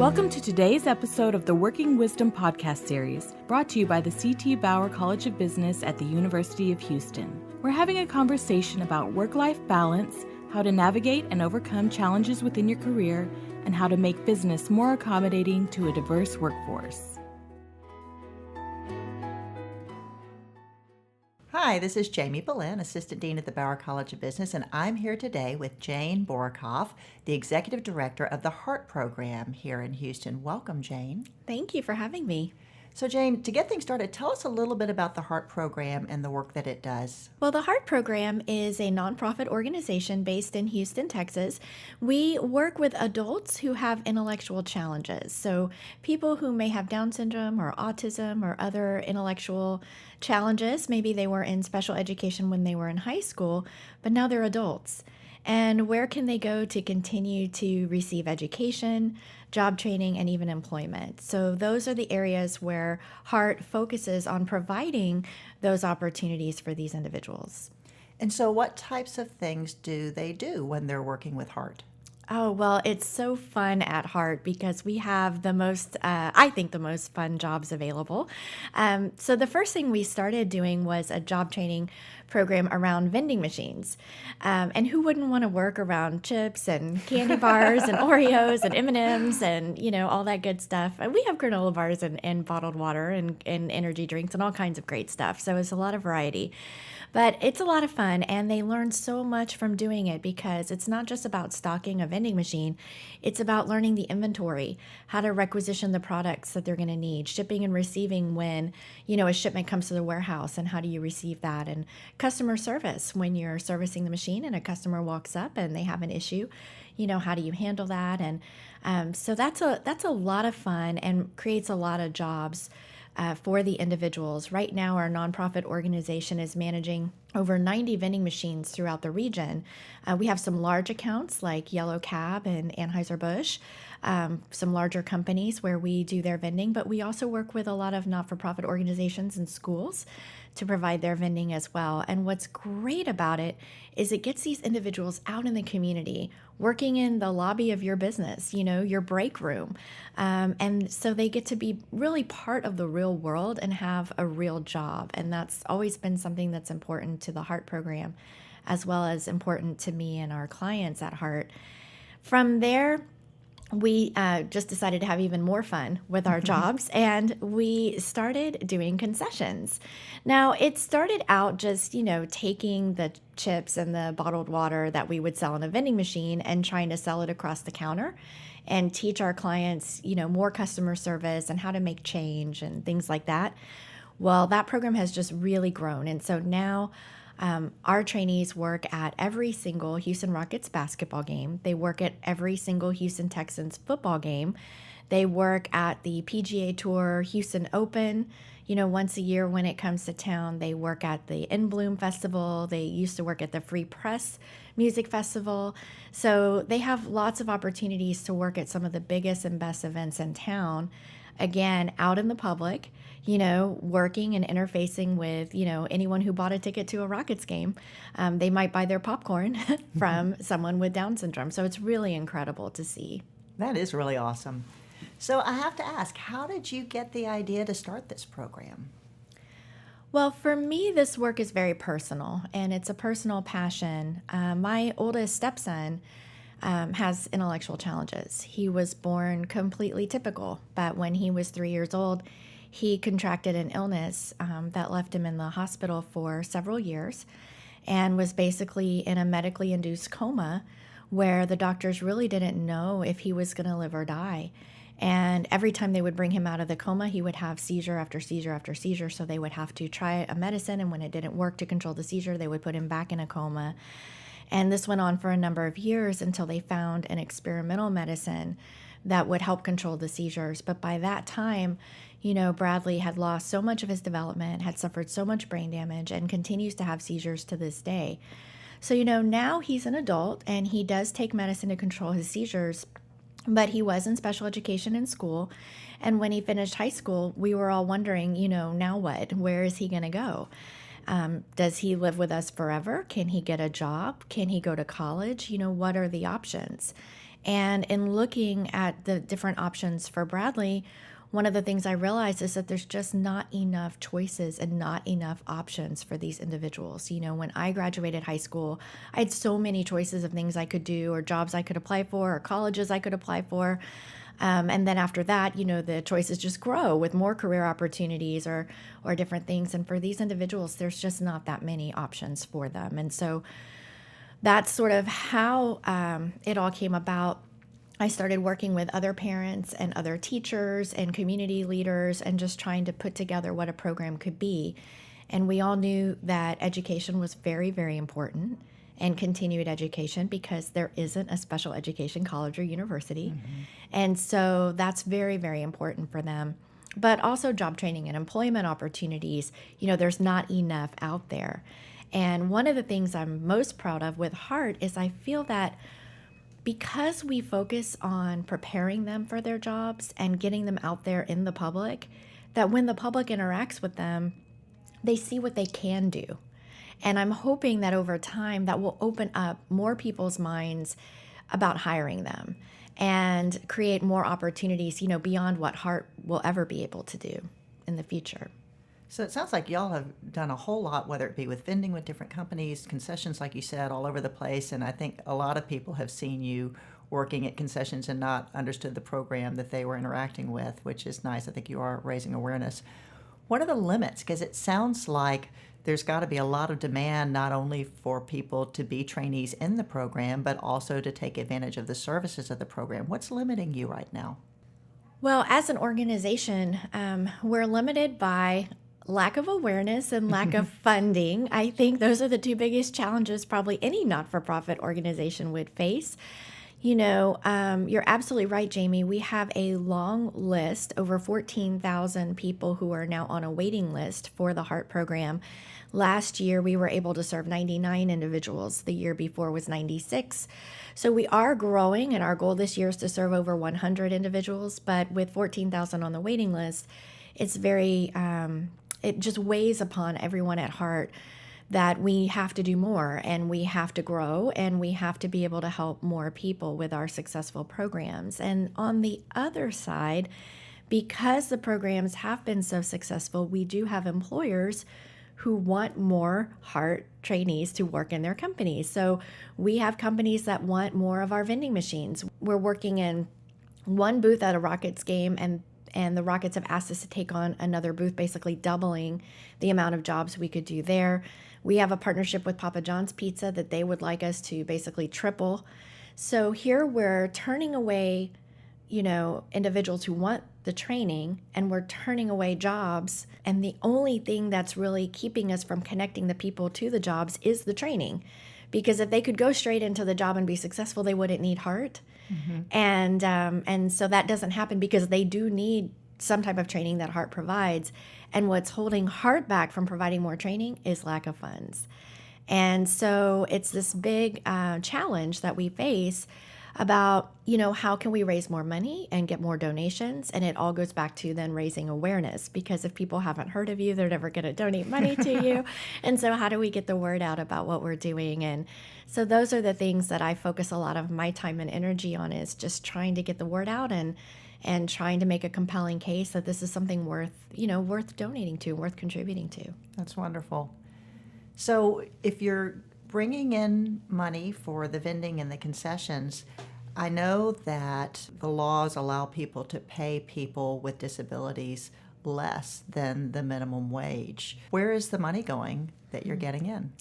Welcome to today's episode of the Working Wisdom podcast series, brought to you by the C.T. Bauer College of Business at the University of Houston. We're having a conversation about work-life balance, how to navigate and overcome challenges within your career, and how to make business more accommodating to a diverse workforce. Hi, this is Jamie Belinne, Assistant Dean at the Bauer College of Business, and I'm here today with Jane Borochoff, the Executive Director of the HEART program here in Houston. Welcome, Jane. Thank you for having me. So, Jane, to get things started, tell us a little bit about the HEART program and the work that it does. Well, the HEART program is a nonprofit organization based in Houston, Texas. We work with adults who have intellectual challenges. So people who may have Down syndrome or autism or other intellectual challenges. Maybe they were in special education when they were in high school, but now they're adults. And where can they go to continue to receive education, job training, and even employment? So those are the areas where HEART focuses on providing those opportunities for these individuals. And so what types of things do they do when they're working with HEART? Oh, well, it's so fun at HEART because we have the most, I think, the most fun jobs available. So the first thing we started doing was a job training program around vending machines. And who wouldn't want to work around chips and candy bars and Oreos and M&Ms and, all that good stuff. And we have granola bars and bottled water and energy drinks and all kinds of great stuff. So it's a lot of variety. But it's a lot of fun, and they learn so much from doing it because it's not just about stocking a vending machine. It's about learning the inventory, how to requisition the products that they're going to need, shipping and receiving when, a shipment comes to the warehouse, and how do you receive that, and customer service when you're servicing the machine and a customer walks up and they have an issue, how do you handle that? And so that's a lot of fun and creates a lot of jobs for the individuals. Right now, our nonprofit organization is managing over 90 vending machines throughout the region. We have some large accounts like Yellow Cab and Anheuser-Busch, some larger companies where we do their vending, but we also work with a lot of not-for-profit organizations and schools to provide their vending as well. And what's great about it is it gets these individuals out in the community, working in the lobby of your business, your break room. And so they get to be really part of the real world and have a real job. And that's always been something that's important to the HEART program, as well as important to me and our clients at HEART. From there, we just decided to have even more fun with our jobs, and we started doing concessions. Now, it started out just, taking the chips and the bottled water that we would sell in a vending machine and trying to sell it across the counter and teach our clients, more customer service and how to make change and things like that. Well, that program has just really grown. And so now our trainees work at every single Houston Rockets basketball game. They work at every single Houston Texans football game. They work at the PGA Tour Houston Open, once a year when it comes to town. They work at the In Bloom Festival. They used to work at the Free Press Music Festival. So they have lots of opportunities to work at some of the biggest and best events in town. Again, out in the public, working and interfacing with, anyone who bought a ticket to a Rockets game. They might buy their popcorn from someone with Down syndrome. So it's really incredible to see. That is really awesome. So I have to ask, how did you get the idea to start this program? Well, for me, this work is very personal, and it's a personal passion. My oldest stepson has intellectual challenges. He was born completely typical, but when he was 3 years old, he contracted an illness that left him in the hospital for several years and was basically in a medically induced coma where the doctors really didn't know if he was going to live or die. And every time they would bring him out of the coma, he would have seizure after seizure after seizure. So they would have to try a medicine, and when it didn't work to control the seizure, they would put him back in a coma. And this went on for a number of years until they found an experimental medicine that would help control the seizures. But by that time, Bradley had lost so much of his development, had suffered so much brain damage, and continues to have seizures to this day. So, now he's an adult and he does take medicine to control his seizures, but he was in special education in school. And when he finished high school, we were all wondering, now what? Where is he going to go? Does he live with us forever? Can he get a job? Can he go to college? What are the options? And in looking at the different options for Bradley, one of the things I realized is that there's just not enough choices and not enough options for these individuals. When I graduated high school, I had so many choices of things I could do, or jobs I could apply for, or colleges I could apply for. And then after that, the choices just grow with more career opportunities or different things. And for these individuals, there's just not that many options for them. And so that's sort of how it all came about. I started working with other parents and other teachers and community leaders and just trying to put together what a program could be. And we all knew that education was very, very important, and continued education, because there isn't a special education college or university. And so that's very, very important for them. But also job training and employment opportunities, there's not enough out there. And one of the things I'm most proud of with Heart is I feel that because we focus on preparing them for their jobs and getting them out there in the public, that when the public interacts with them, they see what they can do. And I'm hoping that over time that will open up more people's minds about hiring them and create more opportunities, beyond what Heart will ever be able to do in the future. So it sounds like y'all have done a whole lot, whether it be with vending with different companies, concessions, like you said, all over the place. And I think a lot of people have seen you working at concessions and not understood the program that they were interacting with, which is nice. I think you are raising awareness. What are the limits? Because it sounds like there's got to be a lot of demand, not only for people to be trainees in the program, but also to take advantage of the services of the program. What's limiting you right now? Well, as an organization, we're limited by lack of awareness and lack of funding. I think those are the two biggest challenges probably any not-for-profit organization would face. You're absolutely right, Jamie. We have a long list, over 14,000 people who are now on a waiting list for the Heart program. Last year, we were able to serve 99 individuals. The year before was 96. So we are growing, and our goal this year is to serve over 100 individuals. But with 14,000 on the waiting list, it's very, it just weighs upon everyone at Heart that we have to do more, and we have to grow, and we have to be able to help more people with our successful programs. And on the other side, because the programs have been so successful, we do have employers who want more Heart trainees to work in their companies. So we have companies that want more of our vending machines. We're working in one booth at a Rockets game, and the Rockets have asked us to take on another booth, basically doubling the amount of jobs we could do there. We have a partnership with Papa John's Pizza that they would like us to basically triple. So here we're turning away, individuals who want the training, and we're turning away jobs. And the only thing that's really keeping us from connecting the people to the jobs is the training. Because if they could go straight into the job and be successful, they wouldn't need Heart. And so that doesn't happen because they do need some type of training that Heart provides. And what's holding Heart back from providing more training is lack of funds. And so it's this big challenge that we face about, how can we raise more money and get more donations? And it all goes back to then raising awareness, because if people haven't heard of you, they're never going to donate money to you. And so how do we get the word out about what we're doing? And so those are the things that I focus a lot of my time and energy on, is just trying to get the word out and trying to make a compelling case that this is something worth donating to, worth contributing to. That's wonderful. So if you're bringing in money for the vending and the concessions, I know that the laws allow people to pay people with disabilities less than the minimum wage. Where is the money going that you're getting in?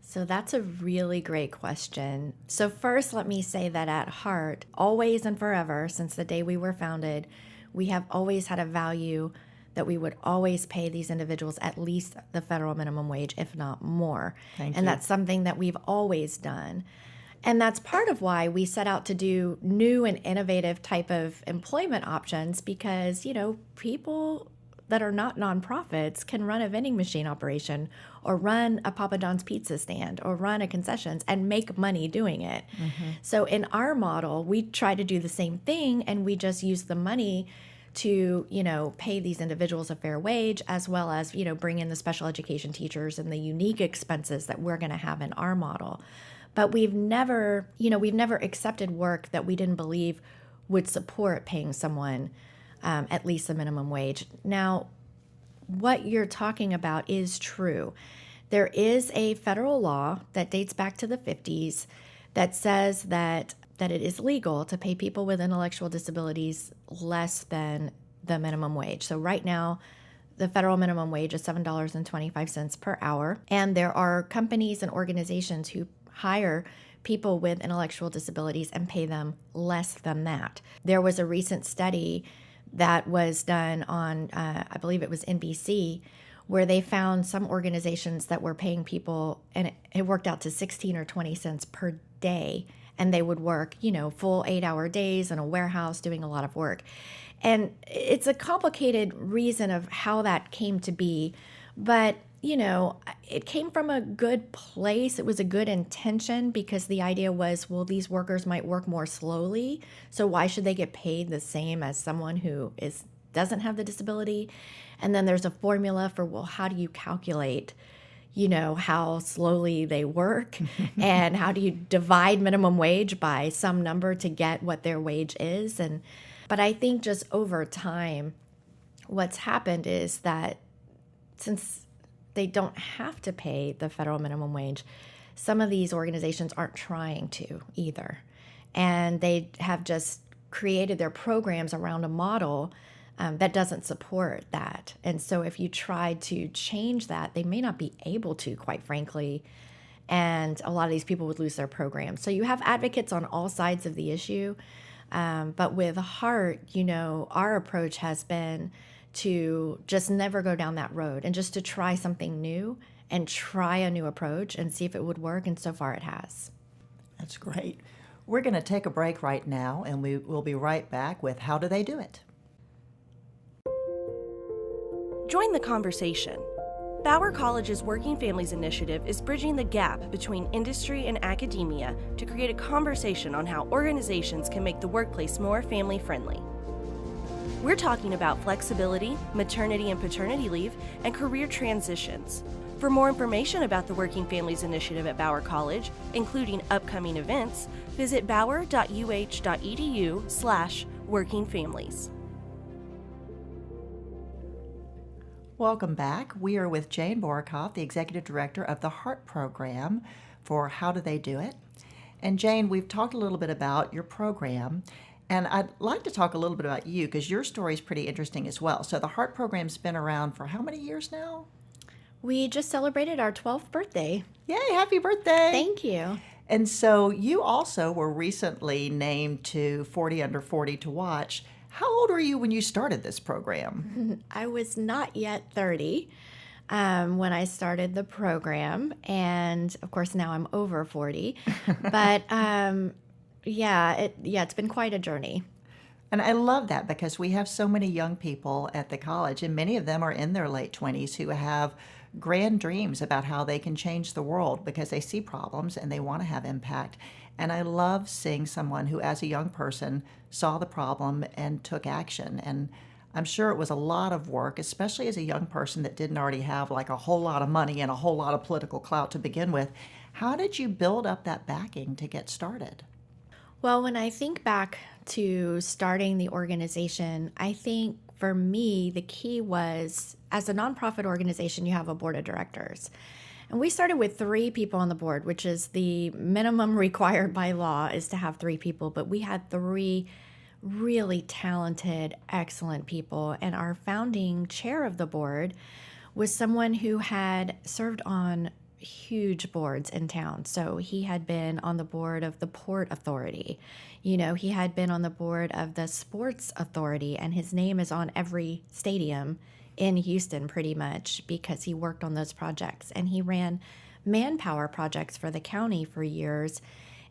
So that's a really great question. So first, let me say that at Heart, always and forever, since the day we were founded, we have always had a value that we would always pay these individuals at least the federal minimum wage, if not more. Thank and you. That's something that we've always done. And that's part of why we set out to do new and innovative type of employment options, because, people that are not nonprofits can run a vending machine operation, or run a Papa John's pizza stand, or run a concessions and make money doing it. So in our model, we try to do the same thing, and we just use the money to, pay these individuals a fair wage, as well as, bring in the special education teachers and the unique expenses that we're going to have in our model. But we've never accepted work that we didn't believe would support paying someone at least the minimum wage. Now, what you're talking about is true. There is a federal law that dates back to the 50s that says that it is legal to pay people with intellectual disabilities less than the minimum wage. So right now, the federal minimum wage is $7.25 per hour. And there are companies and organizations who hire people with intellectual disabilities and pay them less than that. There was a recent study that was done on, I believe it was NBC, where they found some organizations that were paying people, and it worked out to 16 or 20 cents per day. And they would work, full 8-hour days in a warehouse doing a lot of work. And it's a complicated reason of how that came to be. But, it came from a good place. It was a good intention because the idea was, well, these workers might work more slowly. So why should they get paid the same as someone who doesn't have the disability? And then there's a formula for, well, how do you calculate how slowly they work and how do you divide minimum wage by some number to get what their wage is. But I think just over time, what's happened is that since they don't have to pay the federal minimum wage, some of these organizations aren't trying to either. And they have just created their programs around a model that doesn't support that. And so if you try to change that, they may not be able to, quite frankly, and a lot of these people would lose their programs. So you have advocates on all sides of the issue, but with heart, our approach has been to just never go down that road and just to try something new and try a new approach and see if it would work, and so far it has. That's great. We're going to take a break right now, and we will be right back with How Do They Do It? Join the conversation. Bauer College's Working Families Initiative is bridging the gap between industry and academia to create a conversation on how organizations can make the workplace more family-friendly. We're talking about flexibility, maternity and paternity leave, and career transitions. For more information about the Working Families Initiative at Bauer College, including upcoming events, visit bauer.uh.edu/workingfamilies. Welcome back. We are with Jane Borochoff, the Executive Director of the HEART Program for How Do They Do It? And Jane, we've talked a little bit about your program, and I'd like to talk a little bit about you because your story is pretty interesting as well. So the HEART Program's been around for how many years now? We just celebrated our 12th birthday. Yay, happy birthday. Thank you. And so you also were recently named to 40 Under 40 to watch. How old were you when you started this program? I was not yet 30 when I started the program. And of course, now I'm over 40. But it's been quite a journey. And I love that because we have so many young people at the college, and many of them are in their late 20s who have grand dreams about how they can change the world because they see problems and they want to have impact. And I love seeing someone who, as a young person, saw the problem and took action. And I'm sure it was a lot of work, especially as a young person that didn't already have like a whole lot of money and a whole lot of political clout to begin with. How did you build up that backing to get started? Well, when I think back to starting the organization, I think for me, the key was, as a nonprofit organization, you have a board of directors. And we started with 3 people on the board, which is the minimum required by law is to have 3 people. But we had 3 really talented, excellent people. And our founding chair of the board was someone who had served on huge boards in town. So he had been on the board of the Port Authority. He had been on the board of the Sports Authority, and his name is on every stadium in Houston pretty much because he worked on those projects. And he ran manpower projects for the county for years.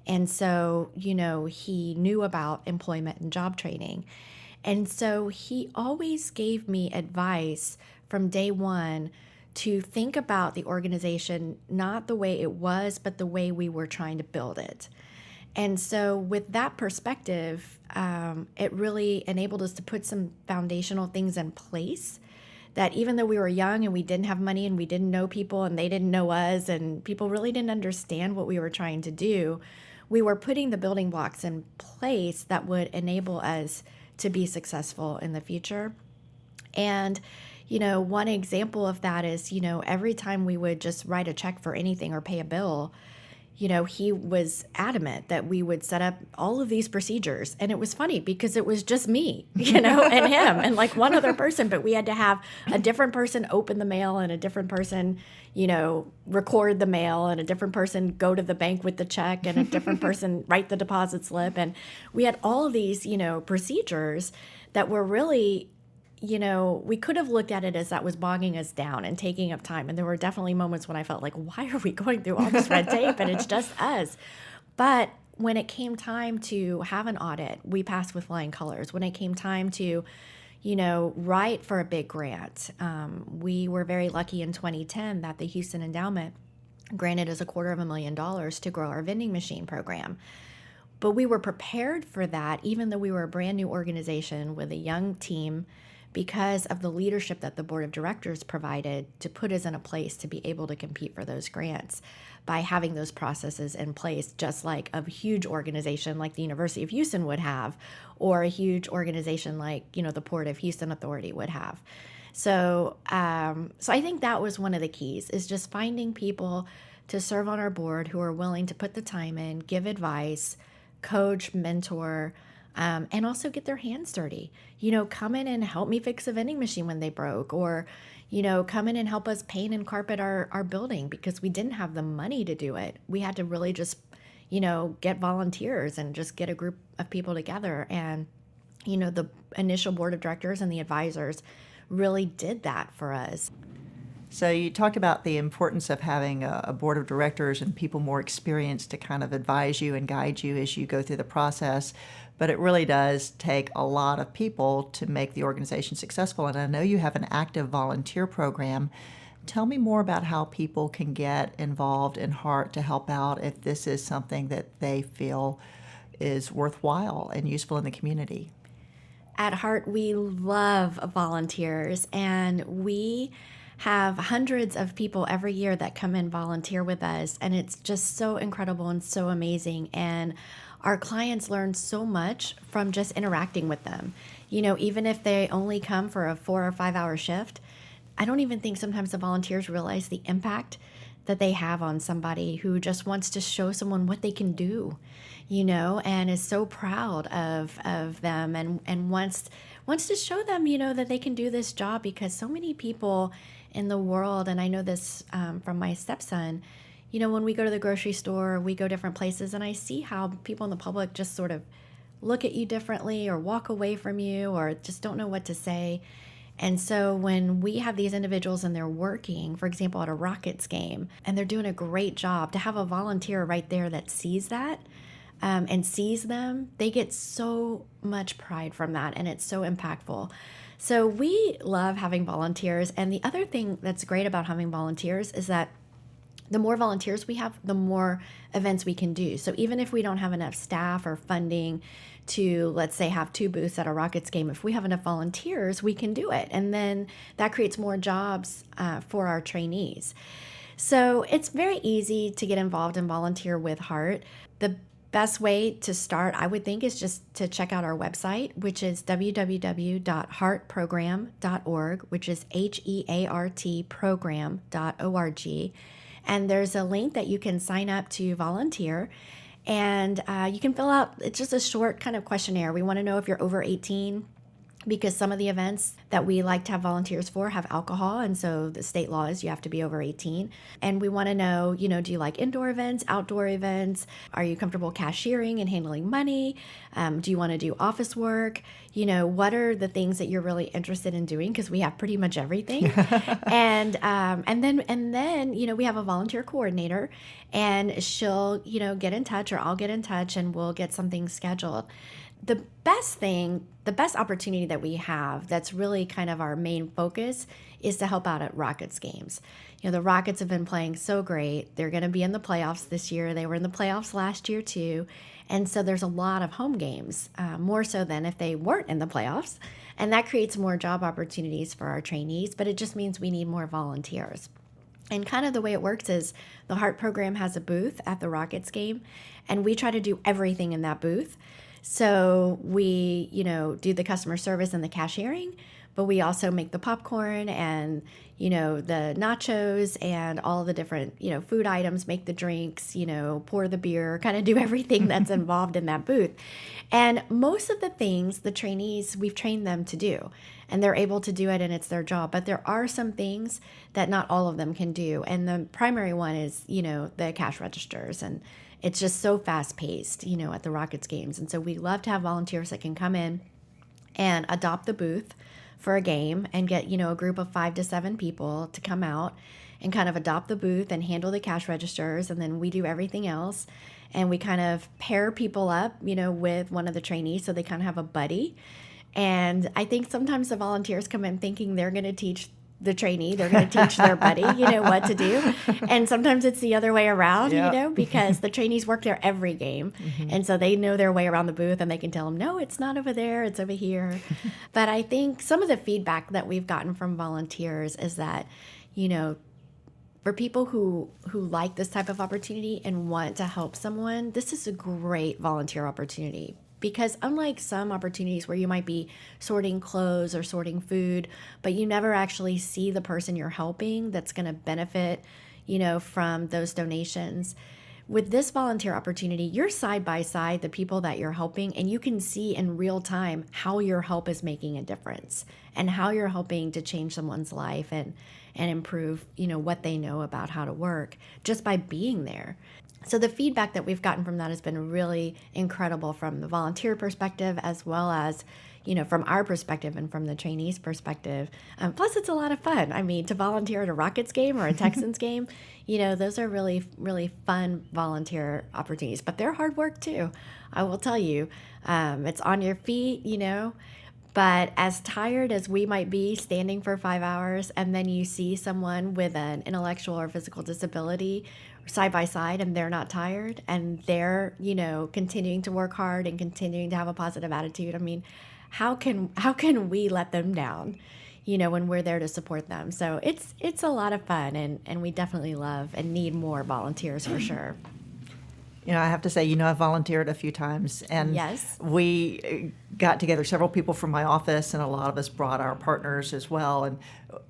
And so, he knew about employment and job training. And so he always gave me advice from day one to think about the organization, not the way it was, but the way we were trying to build it. And so with that perspective, it really enabled us to put some foundational things in place that even though we were young and we didn't have money and we didn't know people and they didn't know us and people really didn't understand what we were trying to do, we were putting the building blocks in place that would enable us to be successful in the future. And, one example of that is, every time we would just write a check for anything or pay a bill, he was adamant that we would set up all of these procedures. And it was funny because it was just me, and him and like one other person, but we had to have a different person open the mail and a different person, record the mail and a different person go to the bank with the check and a different person write the deposit slip. And we had all of these, procedures that were really, we could have looked at it as that was bogging us down and taking up time. And there were definitely moments when I felt like, why are we going through all this red tape and it's just us? But when it came time to have an audit, we passed with flying colors. When it came time to, write for a big grant, we were very lucky in 2010 that the Houston Endowment granted us $250,000 to grow our vending machine program. But we were prepared for that, even though we were a brand new organization with a young team, because of the leadership that the board of directors provided to put us in a place to be able to compete for those grants by having those processes in place, just like a huge organization like the University of Houston would have, or a huge organization like, the Port of Houston Authority would have. So I think that was one of the keys, is just finding people to serve on our board who are willing to put the time in, give advice, coach, mentor, and also get their hands dirty. Come in and help me fix a vending machine when they broke, or, come in and help us paint and carpet our building because we didn't have the money to do it. We had to really just, get volunteers and just get a group of people together. And, the initial board of directors and the advisors really did that for us. So you talked about the importance of having a board of directors and people more experienced to kind of advise you and guide you as you go through the process. But it really does take a lot of people to make the organization successful. And I know you have an active volunteer program. Tell me more about how people can get involved in HEART to help out if this is something that they feel is worthwhile and useful in the community. At HEART, we love volunteers, and we have hundreds of people every year that come and volunteer with us, and it's just so incredible and so amazing. And our clients learn so much from just interacting with them. Even if they only come for a 4 or 5 hour shift, I don't even think sometimes the volunteers realize the impact that they have on somebody who just wants to show someone what they can do, and is so proud of them and wants to show them, that they can do this job, because so many people in the world, and I know this from my stepson, when we go to the grocery store, we go different places, and I see how people in the public just sort of look at you differently or walk away from you or just don't know what to say. And so when we have these individuals and they're working, for example, at a Rockets game, and they're doing a great job, to have a volunteer right there that sees that and sees them, they get so much pride from that, and it's so impactful. So we love having volunteers. And the other thing that's great about having volunteers is that the more volunteers we have, the more events we can do. So even if we don't have enough staff or funding to, let's say, have 2 booths at a Rockets game, if we have enough volunteers, we can do it. And then that creates more jobs for our trainees. So it's very easy to get involved and volunteer with HEART. The best way to start, I would think, is just to check out our website, which is www.heartprogram.org, which is HEART program.org. And there's a link that you can sign up to volunteer, and you can fill out, it's just a short kind of questionnaire. We want to know if you're over 18, because some of the events that we like to have volunteers for have alcohol, and so the state law is you have to be over 18. And we want to know, do you like indoor events, outdoor events? Are you comfortable cashiering and handling money? Do you want to do office work? What are the things that you're really interested in doing? Because we have pretty much everything. and then we have a volunteer coordinator, and she'll get in touch, or I'll get in touch, and we'll get something scheduled. the best opportunity that we have that's really kind of our main focus is to help out at Rockets games. The Rockets have been playing so great. They're going to be in the playoffs this year. They were in the playoffs last year too. And so there's a lot of home games, more so than if they weren't in the playoffs. And that creates more job opportunities for our trainees, but it just means we need more volunteers. And kind of the way it works is the Heart program has a booth at the Rockets game, and we try to do everything in that booth. So we, do the customer service and the cashiering, but we also make the popcorn and, the nachos and all the different, food items, make the drinks, pour the beer, kind of do everything that's involved in that booth. And most of the things the trainees, we've trained them to do, and they're able to do it and it's their job. But there are some things that not all of them can do. And the primary one is, the cash registers, and it's just so fast paced, at the Rockets games. And so we love to have volunteers that can come in and adopt the booth for a game and get, a group of 5 to 7 people to come out and kind of adopt the booth and handle the cash registers. And then we do everything else. And we kind of pair people up, with one of the trainees so they kind of have a buddy. And I think sometimes the volunteers come in thinking they're going to teach the trainee, they're going to teach their buddy, what to do. And sometimes it's the other way around, because the trainees work there every game. Mm-hmm. And so they know their way around the booth and they can tell them, no, it's not over there, it's over here. But I think some of the feedback that we've gotten from volunteers is that, for people who like this type of opportunity and want to help someone, this is a great volunteer opportunity. Because unlike some opportunities where you might be sorting clothes or sorting food, but you never actually see the person you're helping that's going to benefit, from those donations, with this volunteer opportunity, you're side by side the people that you're helping, and you can see in real time how your help is making a difference and how you're helping to change someone's life and improve, what they know about how to work just by being there. So the feedback that we've gotten from that has been really incredible from the volunteer perspective, as well as, from our perspective and from the trainees' perspective. Plus, it's a lot of fun. I mean, to volunteer at a Rockets game or a Texans game, those are really, really fun volunteer opportunities. But they're hard work too, I will tell you. It's on your feet, But as tired as we might be standing for 5 hours, and then you see someone with an intellectual or physical disability side by side and they're not tired and they're, continuing to work hard and continuing to have a positive attitude. I mean, how can we let them down, when we're there to support them? So it's a lot of fun, and we definitely love and need more volunteers for sure. I have to say, I've volunteered a few times, and yes, we got together several people from my office, and a lot of us brought our partners as well. And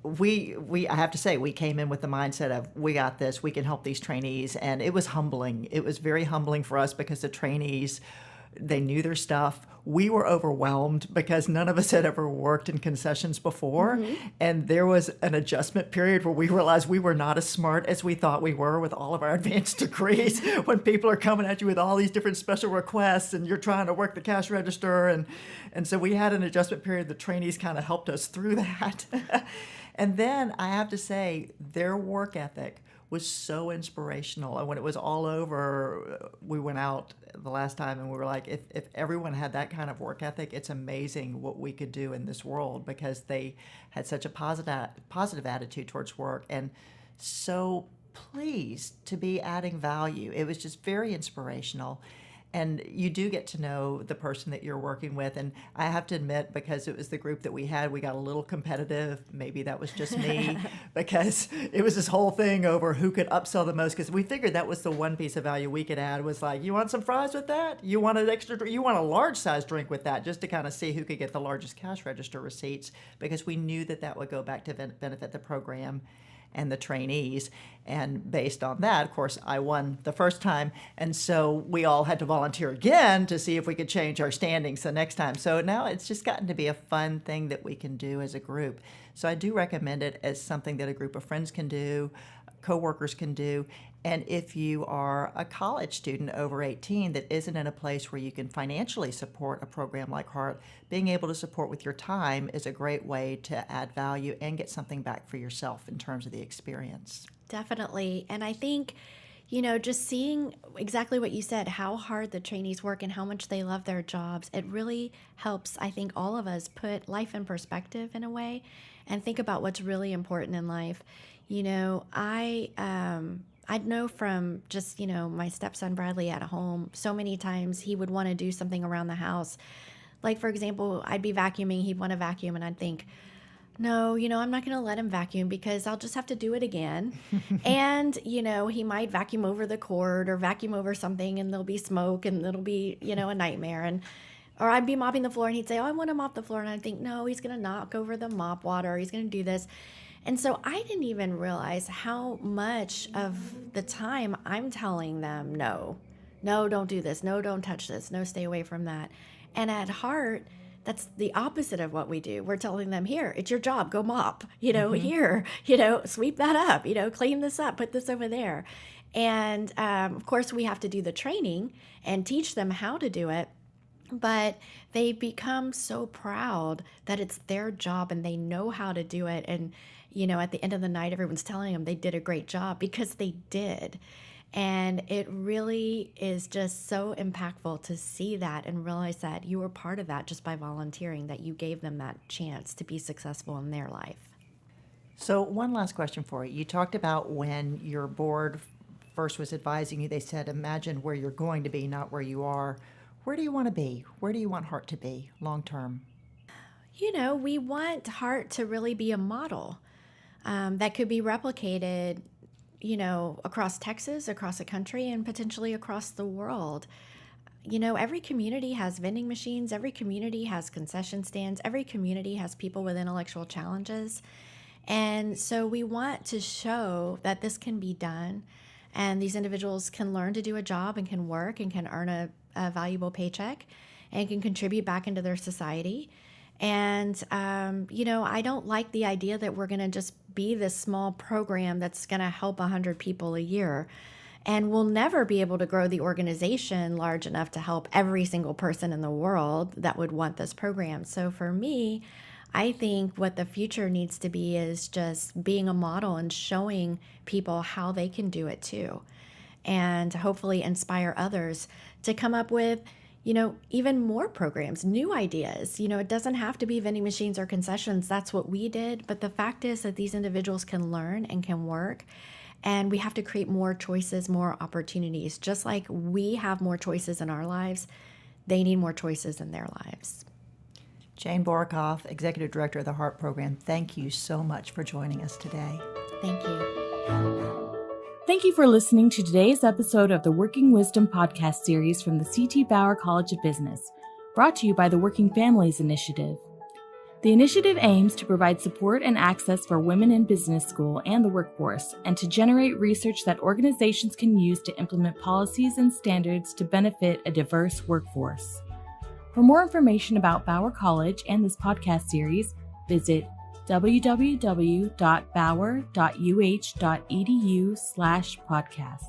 I have to say, we came in with the mindset of, we got this, we can help these trainees. And it was humbling. It was very humbling for us because the trainees, they knew their stuff. We were overwhelmed because none of us had ever worked in concessions before. Mm-hmm. And there was an adjustment period where we realized we were not as smart as we thought we were with all of our advanced degrees. When people are coming at you with all these different special requests and you're trying to work the cash register. And so we had an adjustment period. The trainees kind of helped us through that. And then I have to say, their work ethic was so inspirational. And when it was all over, we went out the last time and we were like, if everyone had that kind of work ethic, it's amazing what we could do in this world, because they had such a positive attitude towards work and so pleased to be adding value. It was just very inspirational. And you do get to know the person that you're working with. And I have to admit, because it was the group that we had, we got a little competitive. Maybe that was just me, because it was this whole thing over who could upsell the most. Because we figured that was the one piece of value we could add, was like, you want some fries with that? You want you want a large size drink with that, just to kind of see who could get the largest cash register receipts, because we knew that would go back to benefit the program and the trainees. And based on that, of course, I won the first time. And so we all had to volunteer again to see if we could change our standings the next time. So now it's just gotten to be a fun thing that we can do as a group. So I do recommend it as something that a group of friends can do, coworkers can do. And if you are a college student over 18 that isn't in a place where you can financially support a program like HEART, being able to support with your time is a great way to add value and get something back for yourself in terms of the experience. Definitely. And I think, just seeing exactly what you said, how hard the trainees work and how much they love their jobs, it really helps, I think, all of us put life in perspective in a way and think about what's really important in life. I know from just, my stepson Bradley at home, so many times he would want to do something around the house. Like, for example, I'd be vacuuming, he'd want to vacuum, and I'd think, no, I'm not going to let him vacuum because I'll just have to do it again. And, he might vacuum over the cord or vacuum over something and there'll be smoke and it'll be, a nightmare. Or I'd be mopping the floor and he'd say, oh, I want to mop the floor. And I'd think, no, he's going to knock over the mop water. He's going to do this. And so I didn't even realize how much of the time I'm telling them, no, don't do this. No, don't touch this. No, stay away from that. And at heart, that's the opposite of what we do. We're telling them, here, it's your job, go mop, here, sweep that up, clean this up, put this over there. And of course, we have to do the training and teach them how to do it. But they become so proud that it's their job and they know how to do it. And, at the end of the night, everyone's telling them they did a great job because they did. And it really is just so impactful to see that and realize that you were part of that just by volunteering, that you gave them that chance to be successful in their life. So one last question for you. You talked about when your board first was advising you, they said, imagine where you're going to be, not where you are. Where do you want to be? Where do you want Heart to be long term? We want Heart to really be a model that could be replicated across Texas, across the country, and potentially across the world. Every community has vending machines. Every community has concession stands. Every community has people with intellectual challenges. And so we want to show that this can be done, and these individuals can learn to do a job and can work and can earn a valuable paycheck and can contribute back into their society. And, I don't like the idea that we're going to just be this small program that's going to help 100 people a year. And we'll never be able to grow the organization large enough to help every single person in the world that would want this program. So for me, I think what the future needs to be is just being a model and showing people how they can do it too. And hopefully inspire others to come up with even more programs, new ideas. It doesn't have to be vending machines or concessions. That's what we did. But the fact is that these individuals can learn and can work. And we have to create more choices, more opportunities. Just like we have more choices in our lives, they need more choices in their lives. Jane Borochoff, Executive Director of the Heart Program, thank you so much for joining us today. Thank you. Thank you for listening to today's episode of the Working Wisdom podcast series from the C.T. Bauer College of Business, brought to you by the Working Families Initiative. The initiative aims to provide support and access for women in business school and the workforce, and to generate research that organizations can use to implement policies and standards to benefit a diverse workforce. For more information about Bauer College and this podcast series, visit www.bauer.uh.edu/podcasts.